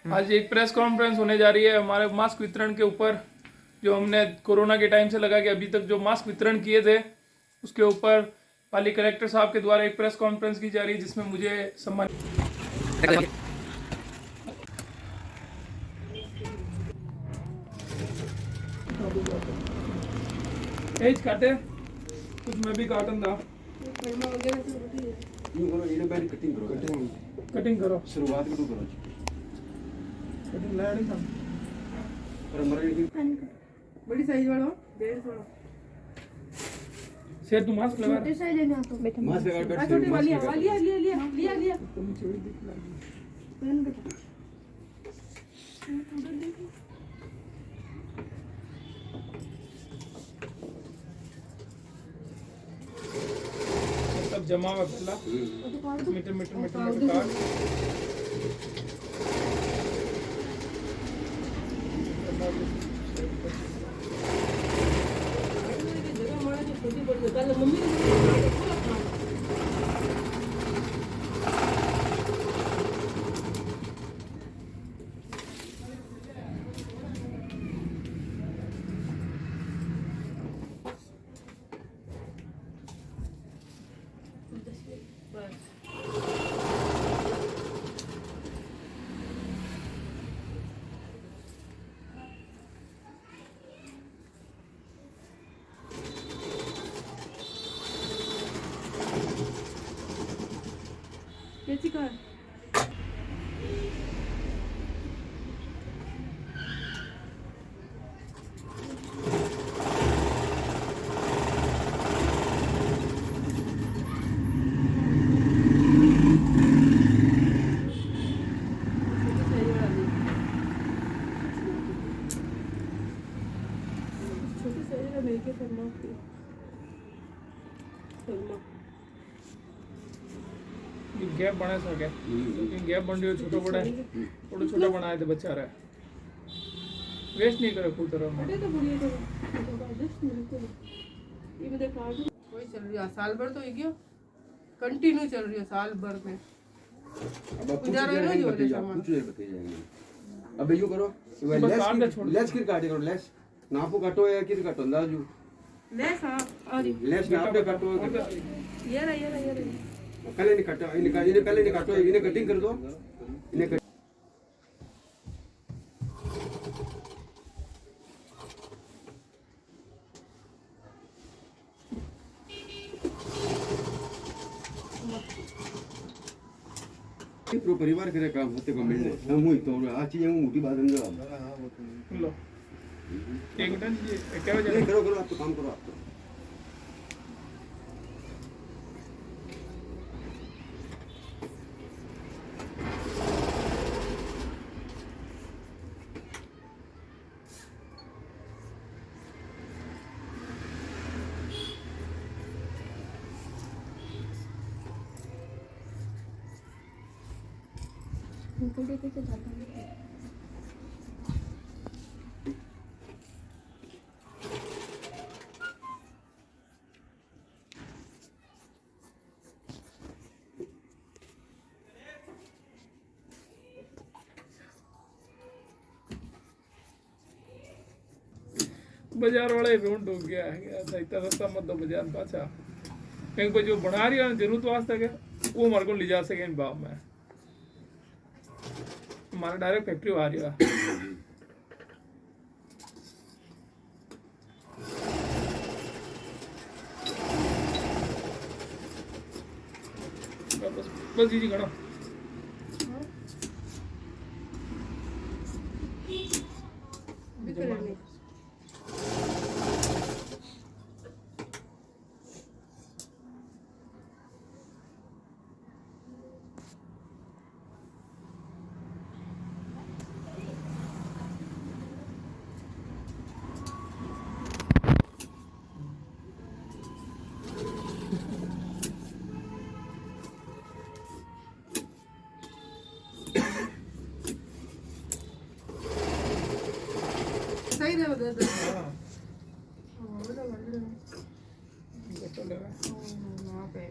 आज एक press conference होने जा रही है हमारे मास्क वितरण के ऊपर, जो हमने कोरोना के टाइम से लगा के अभी तक जो मास्क वितरण किए थे उसके ऊपर पाली कलेक्टर साहब के द्वारा एक प्रेस कॉन्फ्रेंस की जा रही है, जिसमें मुझे सम्मान एज काटे कुछ मैं भी काटन था। कटिंग करो शुरुआत करो कटिंग लाया नहीं था बड़ी साइज वाला 1.5 वाला शेर तू मास्क लगा छोटे साइज लेने आता हूँ। मास्क लगा बैठ छोटी वाली लिया तुम चोरी दिख लगी पहन बेटा। सब जमा हुआ पहला मीटर मीटर मीटर मीटर काट जगह हमारा जो छोटी बड़ी कल मम्मी ने कैसी कर छोटी साइज का लेके फरमा गैप बना सके गैप बन रही हो छोटा बड़ा थोड़ा छोटा बनाए थे बच्चा रहा वेस्ट नहीं करे फुल तरह में अरे तो बढ़िया तो जस्ट मिल को ये मुझे कार्ड कोई चल रही है साल भर तो ये कंटिन्यू चल रही है साल भर में अब कुछ देर नहीं बताइए कुछ देर बताइए अब यो करो लेस किर काटे करो लेस नापो काटो या किर काटो अंदाजू लेस हां और लेस नाप पे काटो ये रहा पहले नहीं काटो इन्हें पहले नहीं काटो इन्हें कटिंग कर दो इन्हें पूरा परिवार करे काम होते को मिलने हम हुई तो आ चीज हम मोटी बात समझो लो एक मिनट क्या वजह नहीं करो आप तो काम करो आप तो उनको लेके के जाता हूँ। बाजार वाला इवेंट हो गया है इतना सस्ता मत दो बाजार पाचा कहीं पर जो बना रही है जरूरत वास्ते के वो हमारे को ले जा सके इन भाव में हमारा डायरेक्ट फैक्ट्री आ रही है बस जी घणो सही रहे उधर हाँ वहाँ पे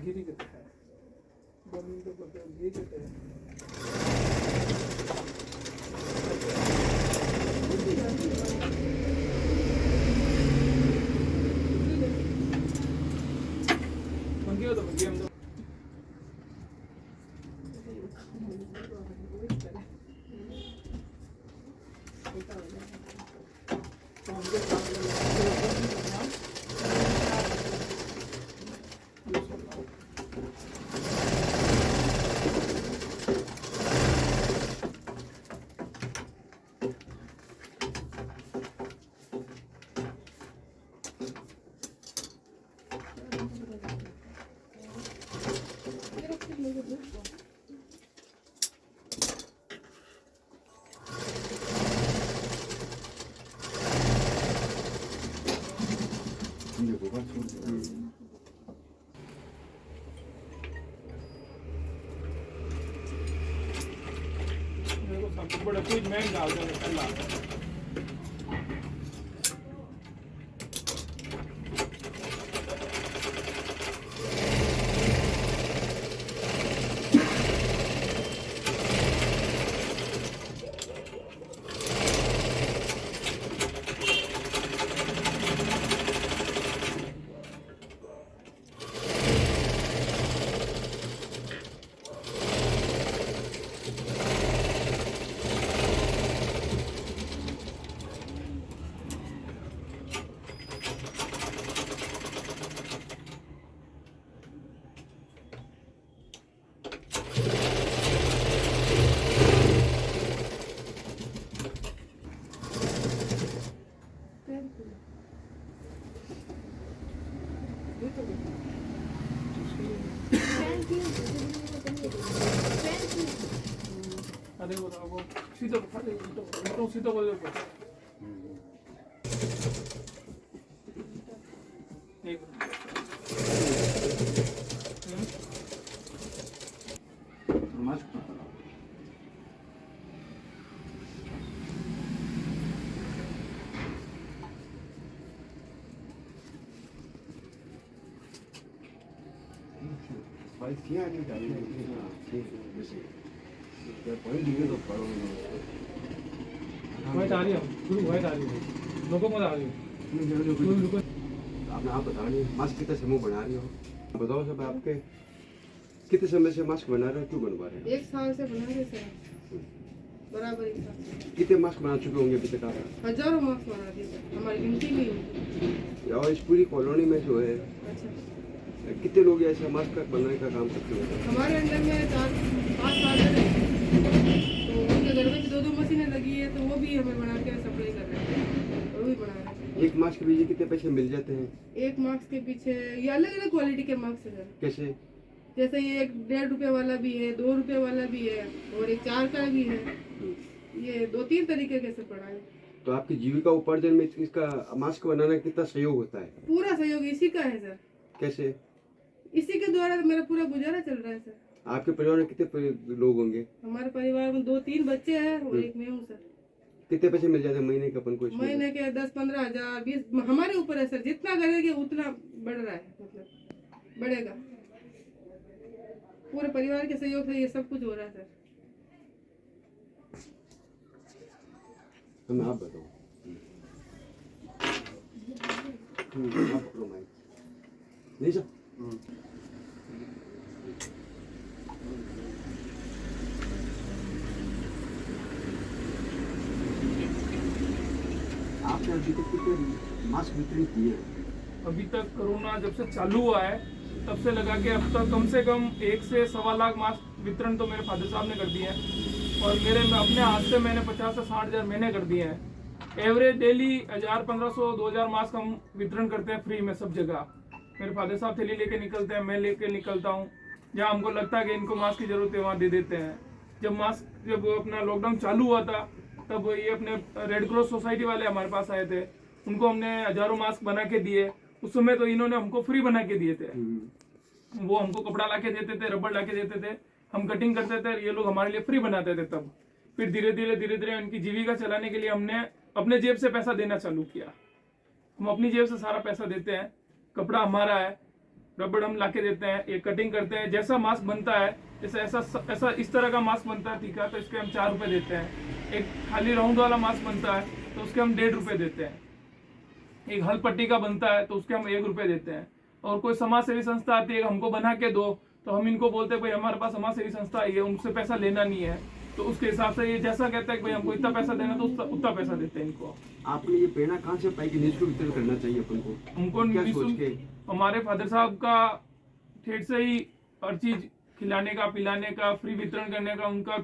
गिरी कहते हैं बंद करते हैं गिरी कहते हैं मंगी हो तो मंगी हम तो 이제 뭐가 좋은지. देखो सब बड़ा कुछ मैं डाल दूंगा अल्लाह अरे वो सीधा तो सीधा बोल दो एक 마스크 받아라. भाई क्या नहीं जाते हैं पॉइंट दिए तो पढ़ो वाइट आ रही है शुरू वाइट आ रही है लोगों मत आ रही है आपने आप बता रही मास्क कितने समूह बना रही हो बताओ सब आपके कितने समय से मास्क बना रहे हो क्यों बनवा रहे हो 1 साल से बना रहे सर बराबर 1 साल से कितने मास्क बना चुके होंगे अभी तक आप हजारों मास्क बना दिए सर हमारी गिनती नहीं होती और इस पूरी कॉलोनी में जो है अच्छा कितने लोग ऐसे मास्क बनाने का काम करते हैं हमारे अंडर में 4-5 साल से तो उनके घर में 2-2 मशीनें लगी है तो वो भी हमें बना के सप्लाई कर रहे हैं वो भी बना रहे हैं एक मास्क के पीछे कितने पैसे मिल जाते हैं एक मास्क के पीछे ये अलग अलग क्वालिटी के मास्क है सर कैसे जैसे ये एक 1.5 रुपए वाला भी है 2 रुपए वाला भी है और एक 4 का भी है ये 2-3 तरीके के से पड़ा है तो आपकी जीविका उपार्जन में इसका मास्क बनाना कितना सहयोग होता है पूरा सहयोग इसी का है सर कैसे इसी के द्वारा मेरा पूरा गुजारा चल रहा है सर आपके परिवार में कितने लोग होंगे हमारे परिवार में 2-3 बच्चे हैं और एक मैं हूँ सर कितने पैसे मिल जाते हैं महीने के अपन को इसमें? महीने के 10-15 हजार 20 हमारे ऊपर है सर जितना करेंगे उतना बढ़ रहा है मतलब बढ़ेगा पूरे परिवार के सहयोग से ये सब कुछ हो रहा है सर हमें आप बताओ आप पकड़ो माइक नहीं सर आपने अभी तक कितने मास्क वितरण किए हैं अभी तक कोरोना जब से चालू हुआ है तब से लगा के अब तक कम से कम 1 से 1.25 लाख मास्क वितरण तो मेरे फादर साहब ने कर दिए हैं और मेरे में अपने हाथ से मैंने 50 से 60 हज़ार महीने कर दिए हैं एवरेज डेली 1500-2000 मास्क हम वितरण करते हैं फ्री में सब जगह मेरे फादर साहब थैली लेके निकलते हैं मैं लेके निकलता हूँ जहाँ हमको लगता है कि इनको मास्क की जरूरत है वहाँ दे देते हैं जब अपना लॉकडाउन चालू हुआ था तब ये अपने रेड क्रॉस सोसाइटी वाले हमारे पास आए थे उनको हमने हजारों मास्क बना के दिए उस समय तो इन्होंने हमको फ्री बना के दिए थे वो हमको कपड़ा ला के देते थे रबड़ ला के देते थे हम कटिंग करते थे ये लोग हमारे लिए फ्री बनाते थे तब फिर धीरे धीरे उनकी जीविका चलाने के लिए हमने अपने जेब से पैसा देना चालू किया हम अपनी जेब से सारा पैसा देते हैं कपड़ा हमारा है रबड़ हम लाके देते हैं, ये कटिंग करते हैं। जैसा मास्क बनता है, जैसे ऐसा इस तरह का मास्क बनता है तीखा, तो इसके हम 4 रुपए देते हैं। एक खाली राउंड वाला मास्क बनता है तो उसके हम 1.5 रुपए देते हैं। एक हल पट्टी का बनता है तो उसके हम 1 रुपए देते हैं। और कोई समाज सेवी संस्था आती है, हमको बना के दो, तो हम इनको बोलते हैं भाई हमारे पास समाज सेवी संस्था आई है, उनसे पैसा लेना नहीं है, तो उसके हिसाब से ये जैसा कहता है कि भाई हमको इतना पैसा देना, तो उतना पैसा देते हैं इनको। आपने ये प्रेरणा कहाँ से पाई कि निःशुल्क वितरण करना चाहिए अपन को? हमको क्या सोच निःशुल्क, के? हमारे फादर साहब का ठेठ से ही हर चीज खिलाने का, पिलाने का, फ्री वितरण करने का उनका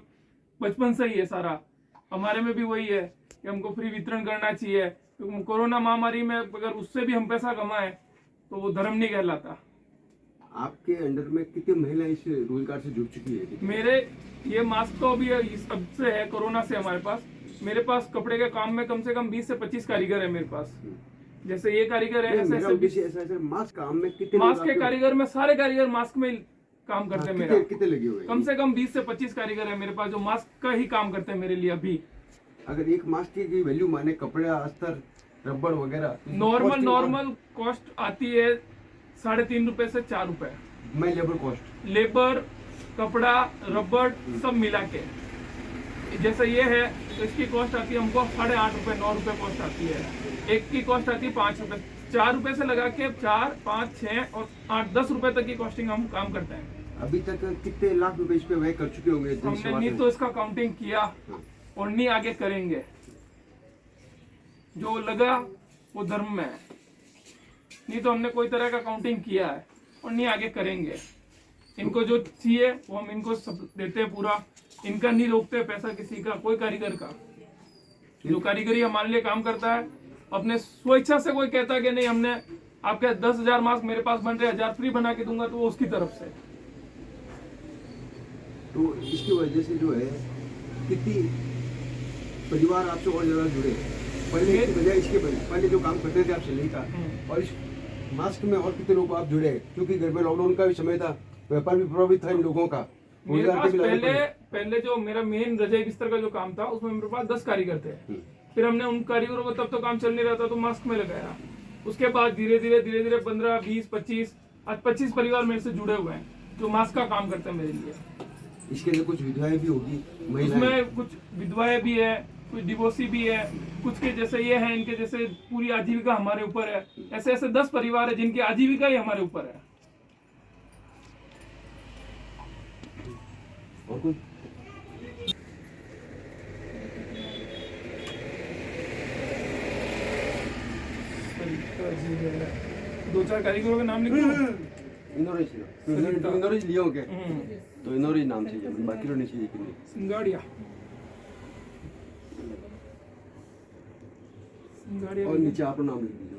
बचपन से ही है सारा। हमारे में भी वही है कि हमको फ्री वितरण करना चाहिए, क्योंकि कोरोना महामारी में अगर उससे भी हम पैसा कमाए तो वो धर्म नहीं कहलाता। आपके अंडर में कितनी महिलाएं इस रोजगार से जुड़ चुकी है? मेरे ये मास्क तो अभी सबसे है, कोरोना से हमारे पास, मेरे पास कपड़े के काम में कम से कम 20 से 25 कारीगर है मेरे पास। जैसे ये कारीगर है, ऐसे मास्क काम में कितने मास्क के कारीगर में, सारे कारीगर मास्क में काम करते हैं। मेरा कितने लगे हुए? कम से कम 20 से 25 कारीगर है मेरे पास जो मास्क का ही काम करते हैं मेरे लिए अभी। अगर एक मास्क की वैल्यू माने, कपड़ा, अस्तर, रबड़ वगैरह, नॉर्मल कॉस्ट आती है 3.5 रुपए से 4 रुपए। मैं लेबर कॉस्ट, लेबर, कपड़ा, रबड़ सब मिला के, जैसे ये है तो इसकी कॉस्ट आती है हमको 8.5 रुपए, 9 रुपए कॉस्ट आती है। एक की कॉस्ट आती है 5 रुपए। 4 रुपए से लगा के 4, 5, 6 और 8, 10 रुपए तक की कॉस्टिंग हम काम करते हैं। अभी तक कितने लाख रुपए इस पे व्यय कर चुके होंगे? हमने नहीं तो इसका काउंटिंग किया और नहीं आगे करेंगे। जो लगा वो धर्म में है, नहीं तो हमने कोई तरह का काउंटिंग किया है और नहीं आगे करेंगे। इनको जो चाहिए वो हम इनको सब देते हैं पूरा, इनका नहीं रोकते पैसा किसी का, कोई कारीगर का। जो कारीगरी हमारे लिए काम करता है, अपने स्वेच्छा से कोई कहता है कि नहीं हमने आपके 10,000 मास्क मेरे पास बन रहे, 1000 फ्री बना के दूंगा, तो वो उसकी तरफ से। तो इसकी वजह से जो है कितनी परिवार आपसे और ज्यादा जुड़े? पहले की बजाय इसके पहले जो काम करते थे आप सिलाई का, और इस मास्क में और कितने लोग आप जुड़े? क्योंकि घर में लॉकडाउन का भी समय था, व्यापार भी प्रभावित था इन लोगों का। मेरे पास पहले जो मेरा मेन रजाई बिस्तर का जो काम था उसमें मेरे पास 10 कारीगर थे। फिर हमने उन कारीगरों को, तब तो काम चल नहीं रहा था, तो मास्क में लगाया। उसके बाद धीरे धीरे 15, 20, 25, आज 25 परिवार मेरे से जुड़े हुए हैं जो मास्क का काम करते हैं मेरे लिए। इसके अंदर कुछ विधवाएं भी होगी, उसमें कुछ विधवाएं भी है, कुछ डिवोर्सी भी है, कुछ के जैसे ये है, इनके जैसे पूरी आजीविका हमारे ऊपर है। ऐसे 10 परिवार है जिनकी आजीविका ही हमारे ऊपर है। और कुछ? दो चार कारीगरों के नाम लिखो। इनोरेज लियो के तो इनोरेज नाम चाहिए, बाकी तो नहीं चाहिए। कि नहीं सिंगाड़िया और नीचे आप नाम लिख दीजिए।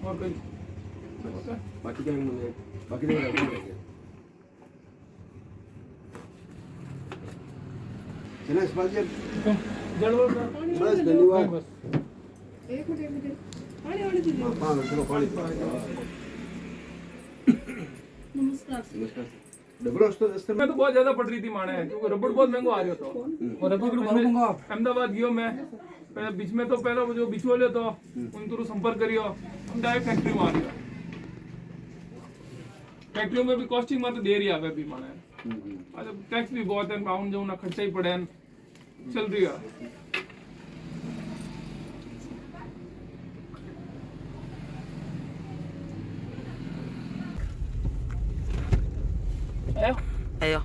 और कोई बाकी क्या है? बाकी नहीं रहेगा। चलो इस बात ये बस धन्यवाद। एक मिनट पानी दीजिए। पानी नमस्कार। नमस्कार। डबल अस्तर मैं तो बहुत ज्यादा पड़ रही थी माने, क्योंकि रबड़ बहुत महंगा आ रहा था। और अहमदाबाद गयो मैं बीच में, तो पहले जो बिछो ले तो उनको संपर्क करियो, हम डायरेक्ट फैक्ट्री में आ गया। फैक्ट्रियों में भी कॉस्टिंग में तो देर ही आवे भी माने, टैक्स भी बहुत है, आउन जाऊन ना खर्चा ही पड़े, चल रही है। Ayo.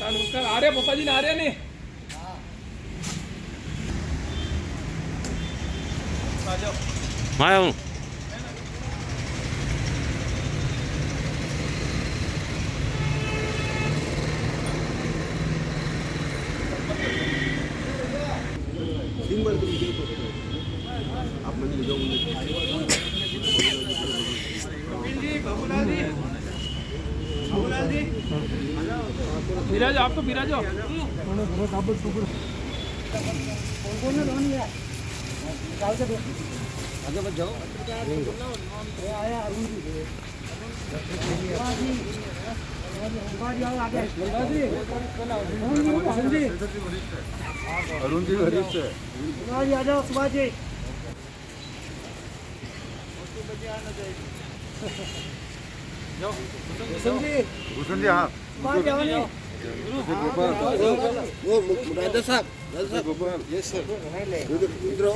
नमस्कार। आ रहे पापा जी ना, आ रहे नहीं? मैं हूँ। आप मन ले जाओ। विराज, आप तो विराज हो। आगे बढ़ जाओ। अरुण जी वरिष्ठ है। आ जाओ सुभाष जी। भूषण जी हाँ। सुभाष जाओ नहीं। वो राजा साहब गोपाल। Yes sir. इधर आओ।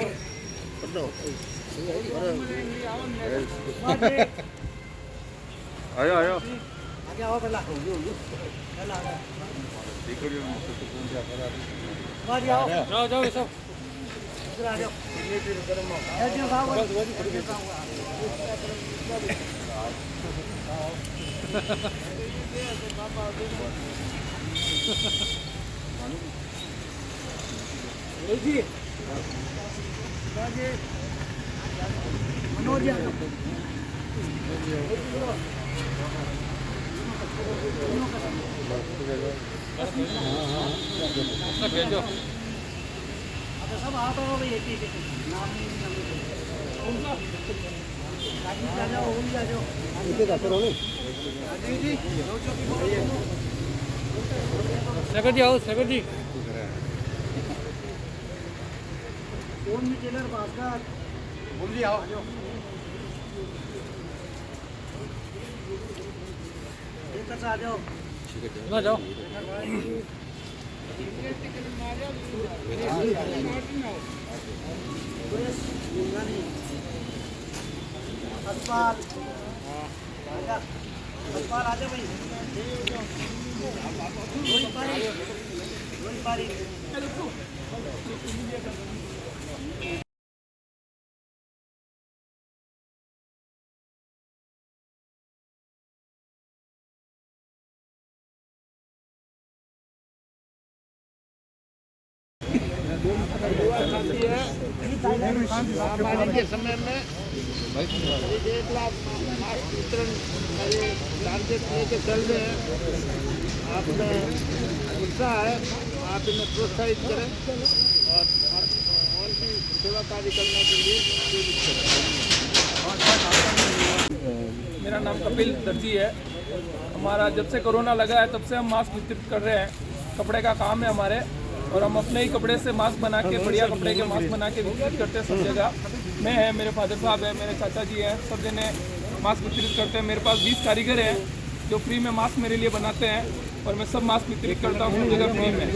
आयो आयो। आगे आओ पहला। सुभाष जी आओ। जाओ जाओ सब इधर आ जाओ। एसडीएम साहब। जी मनोज जी आ जाओ। भेजो सब आप आओ भाई एक एक नाम नहीं आ जाओ। वो भी आ जाओ। सेकंड जी आओ सेकंड जी कौन भी टेलर भास्कर बोल जी आओ। एक आ जाओ। ना जाओ अस्पाल अस्पाल आ जाओ भाई। रोहित पारी महामारी के समय में 1 लाख मास्क वितरण का ये टारगेट लेके चल रहे हैं। आपने उत्साह है, आप इन्हें प्रोत्साहित करें और भी सेवा कार्य करने के लिए प्रेरित करें। मेरा नाम कपिल दर्जी है। हमारा जब से कोरोना लगा है तब से हम मास्क वितरित कर रहे हैं। कपड़े का काम है हमारे और हम अपने ही कपड़े से मास्क बना के बढ़िया कपड़े के मास्क बना के वितरित करते हैं सब जगह। मैं है, मेरे फादर साहब है, मेरे चाचा जी हैं, सब जने मास्क वितरित करते हैं। मेरे पास 20 कारीगर हैं जो फ्री में मास्क मेरे लिए बनाते हैं और मैं सब मास्क वितरित करता हूँ सब जगह फ्री में।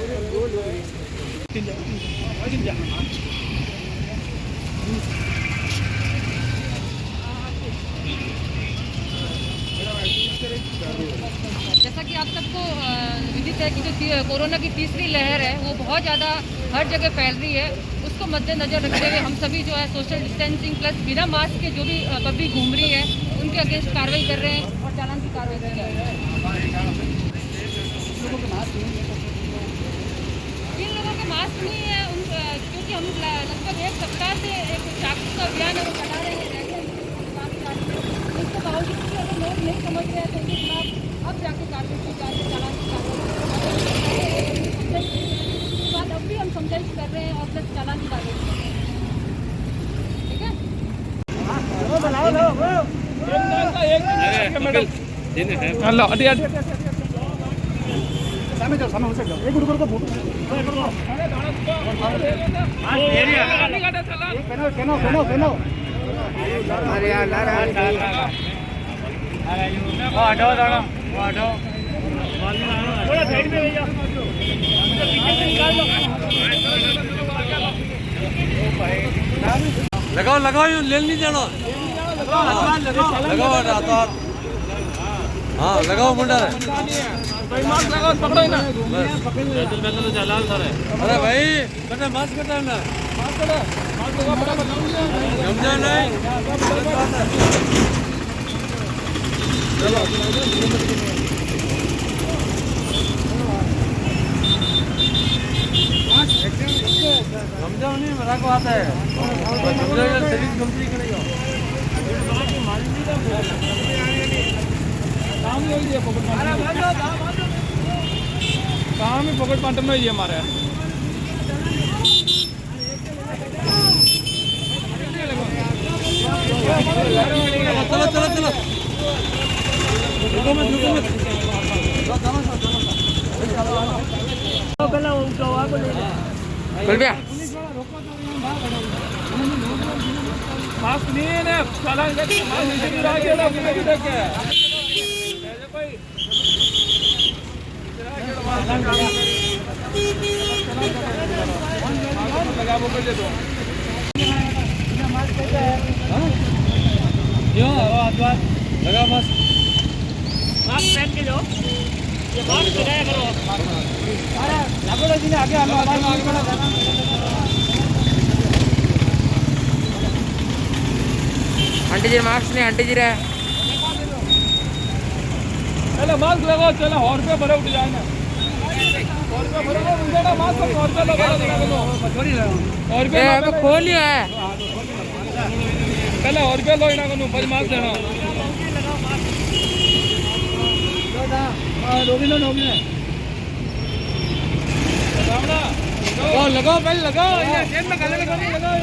जैसा कि आप सबको विदित है कि जो कोरोना की तीसरी लहर है वो बहुत ज़्यादा हर जगह फैल रही है। उसको मद्देनजर रखते हुए हम सभी जो है सोशल डिस्टेंसिंग प्लस बिना मास्क के जो भी पब्लिक घूम रही है उनके अगेंस्ट कार्रवाई कर रहे हैं और चालान की कार्रवाई कर रहे हैं। जिन लोगों के मास्क नहीं है क्योंकि हम लगभग 1 सप्ताह से एक जागरूकता अभियान है वो चला रहे हैं। इसके बावजूद भी अगर लोग नहीं समझ रहे हैं तो उनके खिलाफ अब जाके कार्रवाई की जा रही है, चालान की कार्रवाई। उसके बाद अब भी हम समझाइश कर रहे हैं और प्लस चालान की कार्रवाई कर रहे हैं। ठीक है। लगाओ लगाओ यूं ले नहीं जाना लगाओ हाथ हाँ लगाओ मुंडा मास्क लगाओ पकड़ो ना। अरे भाई बेटा मास्क कटा ना समझा नहीं समझाओ नहीं मेरा को आता है सर्विस कंपनी करेगा काम ही वही है पॉकेट काम ही पॉकेट पार्टनर में ही है हमारे। चलो चलो चलो रुको मत मास्क नहीं है ना चालान कर क्यों लगा मस्त मास्क पहन के जाओ ये मास्क लगाया करो अरे लागो जी ने आगे आलो आंटी जी मास्क नहीं आंटी जी रहे पहले मास्क लगाओ चलो 100 रुपये भरे उठ जाए ना 100 रुपये भरे मुझे ना मास्क 100 रुपये लगा देना बोलो 100 रुपये खोल लिया है पहले 100 रुपये लो इना को फिर मास्क देना लगाओ पहले लगाओ जेब में गले में लगाओ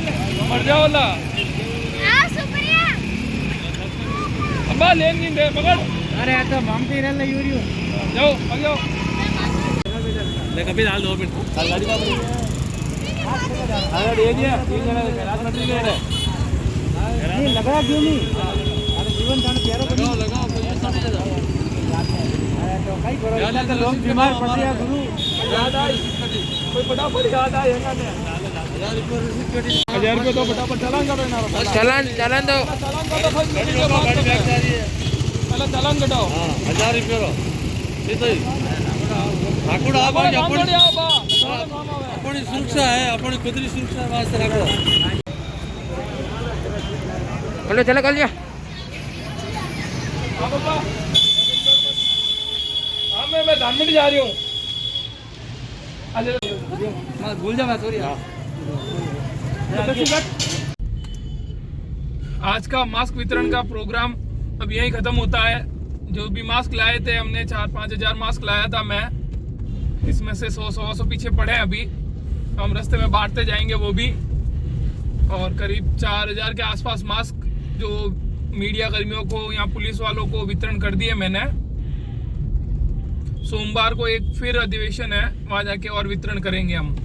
मर जाओ ला अब्बा लेन नहीं दे मगर अरे तो मांगते रहना यूरियो जाओ आ जाओ ले कभी डाल दो फिर गाड़ी का अरे दे दिया 3 जने रात में ले रहे नहीं लगा क्यों नहीं अरे जीवन दान प्यारा लगाओ तो कई करो यार तो लोग बीमार पड़ रहे हैं गुरु याद आई कोई फटाफट याद आई है ना 1000 रुपये तो फटाफट चालान करो ना चालान दो पहले चालान कटाओ 1000 रुपये रो ये तो ठाकुर आप अपनी सुरक्षा है अपनी खुदरी सुरक्षा वास्ते रखो बोलो चलो कर लिया हाँ मैं धानमंडी जा रही हूँ भूल जा मैं सॉरी आज का मास्क वितरण का प्रोग्राम अब यही खत्म होता है जो भी मास्क लाए थे हमने 4-5 हजार मास्क लाया था मैं इसमें से 100 पीछे पड़े हैं अभी तो हम रास्ते में बांटते जाएंगे वो भी और करीब 4000 के आसपास मास्क जो मीडिया कर्मियों को या पुलिस वालों को वितरण कर दिए मैंने सोमवार को एक फिर अधिवेशन है वहां जाके और वितरण करेंगे हम